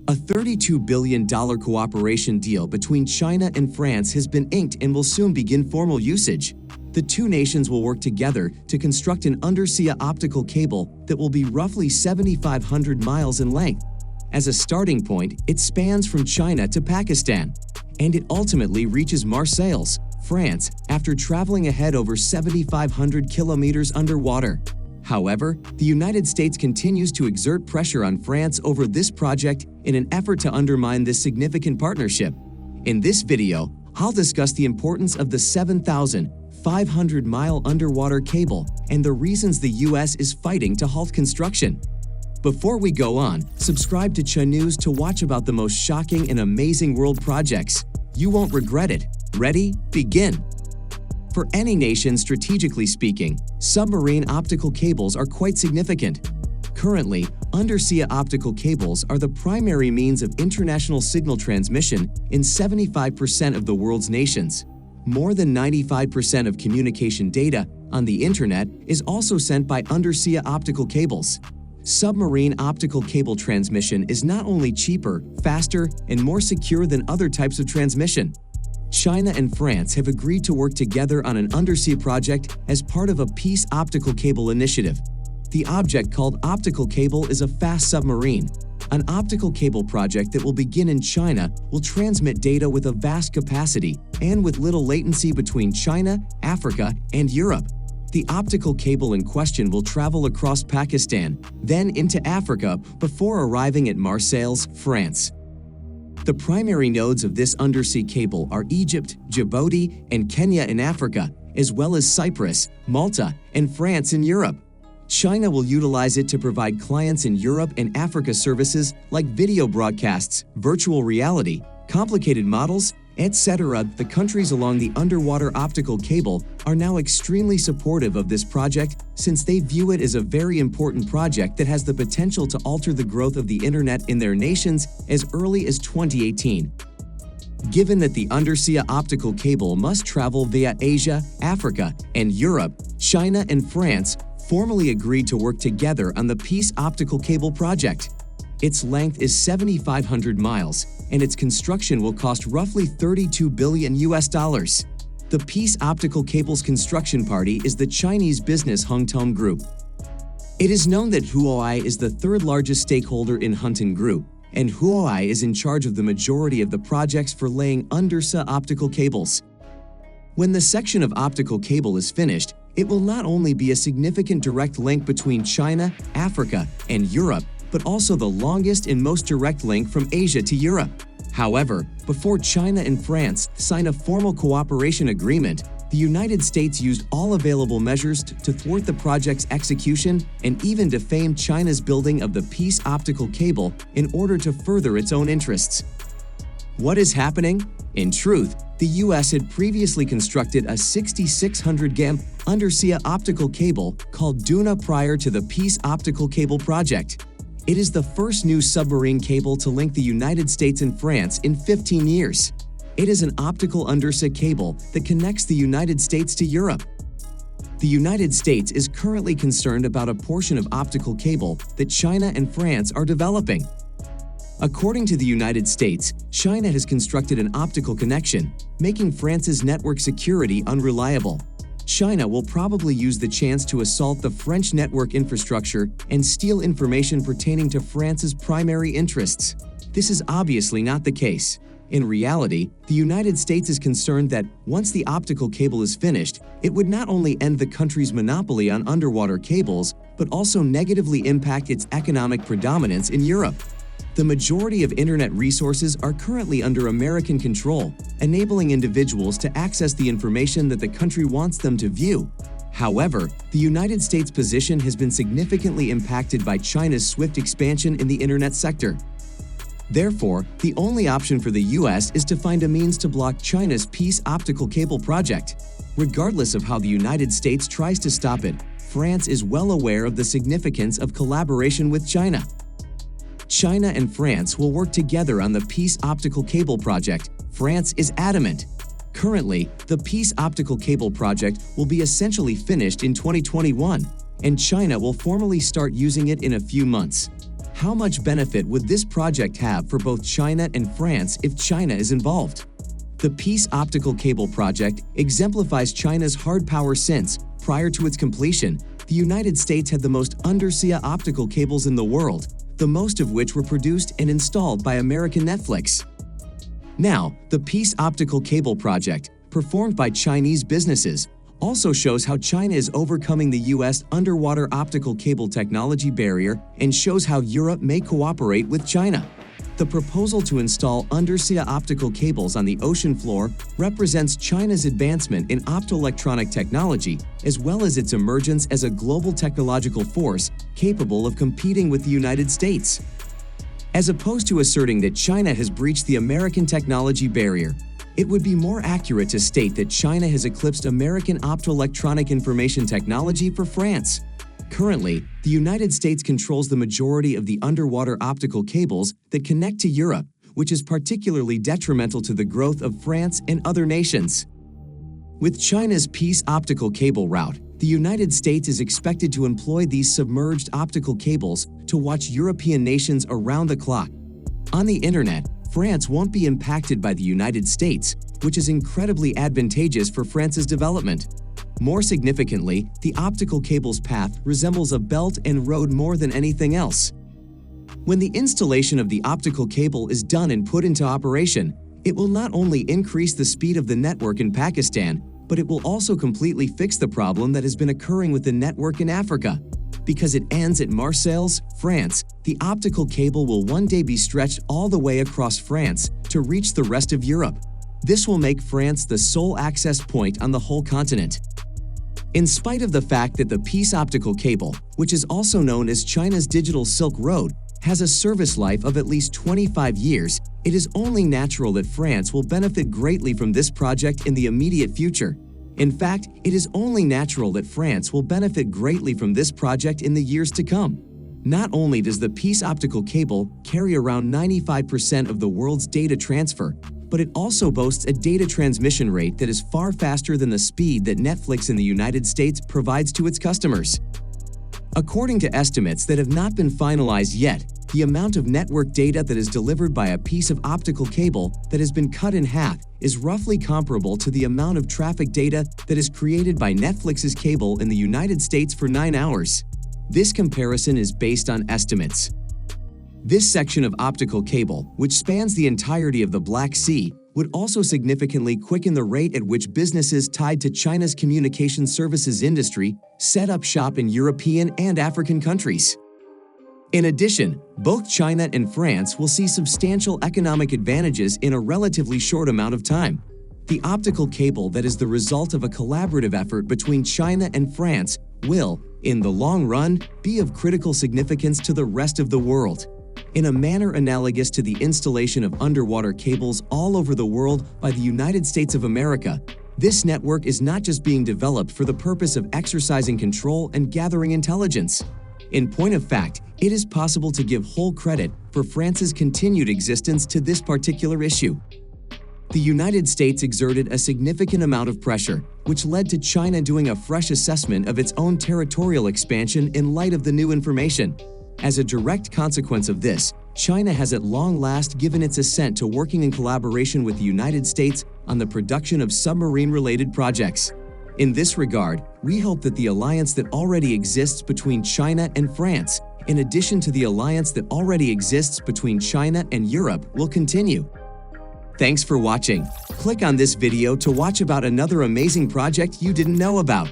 A $32 billion cooperation deal between China and France has been inked and will soon begin formal usage. The two nations will work together to construct an undersea optical cable that will be roughly 7,500 miles in length. As a starting point, it spans from China to Pakistan, and it ultimately reaches Marseilles, France, after traveling ahead over 7,500 kilometers underwater. However, the United States continues to exert pressure on France over this project in an effort to undermine this significant partnership. In this video, I'll discuss the importance of the 7,500-mile underwater cable and the reasons the US is fighting to halt construction. Before we go on, subscribe to Cha News to watch about the most shocking and amazing world projects. You won't regret it. Ready? Begin! For any nation, strategically speaking, submarine optical cables are quite significant. Currently, undersea optical cables are the primary means of international signal transmission in 75% of the world's nations. More than 95% of communication data on the internet is also sent by undersea optical cables. Submarine optical cable transmission is not only cheaper, faster, and more secure than other types of transmission. China and France have agreed to work together on an undersea project as part of a peace optical cable initiative. The object, called optical cable, is a fast submarine. An optical cable project that will begin in China will transmit data with a vast capacity and with little latency between China, Africa, and Europe. The optical cable in question will travel across Pakistan, then into Africa before arriving at Marseilles, France. The primary nodes of this undersea cable are Egypt, Djibouti, and Kenya in Africa, as well as Cyprus, Malta, and France in Europe. China will utilize it to provide clients in Europe and Africa services like video broadcasts, virtual reality, complicated models, etc. The countries along the underwater optical cable are now extremely supportive of this project since they view it as a very important project that has the potential to alter the growth of the internet in their nations as early as 2018. Given that the undersea optical cable must travel via Asia, Africa, and Europe, China and France formally agreed to work together on the Peace Optical Cable project. Its length is 7,500 miles, and its construction will cost roughly $32 billion. The Peace Optical Cable's construction party is the Chinese business Hengtong Group. It is known that Huawei is the third largest stakeholder in Hengtong Group, and Huawei is in charge of the majority of the projects for laying undersea optical cables. When the section of optical cable is finished, it will not only be a significant direct link between China, Africa, and Europe, but also the longest and most direct link from Asia to Europe. However, before China and France sign a formal cooperation agreement, the United States used all available measures to thwart the project's execution and even defame China's building of the Peace Optical Cable in order to further its own interests. What is happening? In truth, the US had previously constructed a 6,600 GAM undersea optical cable called Duna prior to the Peace Optical Cable project. It is the first new submarine cable to link the United States and France in 15 years. It is an optical undersea cable that connects the United States to Europe. The United States is currently concerned about a portion of optical cable that China and France are developing. According to the United States, China has constructed an optical connection, making France's network security unreliable. China will probably use the chance to assault the French network infrastructure and steal information pertaining to France's primary interests. This is obviously not the case. In reality, the United States is concerned that once the optical cable is finished, it would not only end the country's monopoly on underwater cables, but also negatively impact its economic predominance in Europe. The majority of internet resources are currently under American control, enabling individuals to access the information that the country wants them to view. However, the United States' position has been significantly impacted by China's swift expansion in the internet sector. Therefore, the only option for the US is to find a means to block China's Peace Optical Cable project. Regardless of how the United States tries to stop it, France is well aware of the significance of collaboration with China. China and France will work together on the Peace Optical Cable project. France is adamant. Currently, the Peace Optical Cable project will be essentially finished in 2021, and China will formally start using it in a few months. How much benefit would this project have for both China and France if China is involved? The Peace Optical Cable project exemplifies China's hard power since, prior to its completion, the United States had the most undersea optical cables in the world, the most of which were produced and installed by American Netflix. Now, the Peace Optical Cable project, performed by Chinese businesses, also shows how China is overcoming the U.S. underwater optical cable technology barrier and shows how Europe may cooperate with China. The proposal to install undersea optical cables on the ocean floor represents China's advancement in optoelectronic technology, as well as its emergence as a global technological force capable of competing with the United States. As opposed to asserting that China has breached the American technology barrier, it would be more accurate to state that China has eclipsed American optoelectronic information technology for France. Currently, the United States controls the majority of the underwater optical cables that connect to Europe, which is particularly detrimental to the growth of France and other nations. With China's Peace Optical Cable route, the United States is expected to employ these submerged optical cables to watch European nations around the clock. On the internet, France won't be impacted by the United States, which is incredibly advantageous for France's development. More significantly, the optical cable's path resembles a belt and road more than anything else. When the installation of the optical cable is done and put into operation, it will not only increase the speed of the network in Pakistan, but it will also completely fix the problem that has been occurring with the network in Africa. Because it ends at Marseilles, France, the optical cable will one day be stretched all the way across France to reach the rest of Europe. This will make France the sole access point on the whole continent. In spite of the fact that the Peace Optical Cable, which is also known as China's Digital Silk Road, has a service life of at least 25 years, it is only natural that France will benefit greatly from this project in the immediate future. In fact, it is only natural that France will benefit greatly from this project in the years to come. Not only does the Peace Optical Cable carry around 95% of the world's data transfer, but it also boasts a data transmission rate that is far faster than the speed that Netflix in the United States provides to its customers. According to estimates that have not been finalized yet, the amount of network data that is delivered by a piece of optical cable that has been cut in half is roughly comparable to the amount of traffic data that is created by Netflix's cable in the United States for 9 hours. This comparison is based on estimates. This section of optical cable, which spans the entirety of the Black Sea, would also significantly quicken the rate at which businesses tied to China's communication services industry set up shop in European and African countries. In addition, both China and France will see substantial economic advantages in a relatively short amount of time. The optical cable that is the result of a collaborative effort between China and France will, in the long run, be of critical significance to the rest of the world. In a manner analogous to the installation of underwater cables all over the world by the United States of America, this network is not just being developed for the purpose of exercising control and gathering intelligence. In point of fact, it is possible to give whole credit for France's continued existence to this particular issue. The United States exerted a significant amount of pressure, which led to China doing a fresh assessment of its own territorial expansion in light of the new information. As a direct consequence of this, China has at long last given its assent to working in collaboration with the United States on the production of submarine-related projects. In this regard, we hope that the alliance that already exists between China and France, in addition to the alliance that already exists between China and Europe, will continue. Thanks for watching. Click on this video to watch about another amazing project you didn't know about.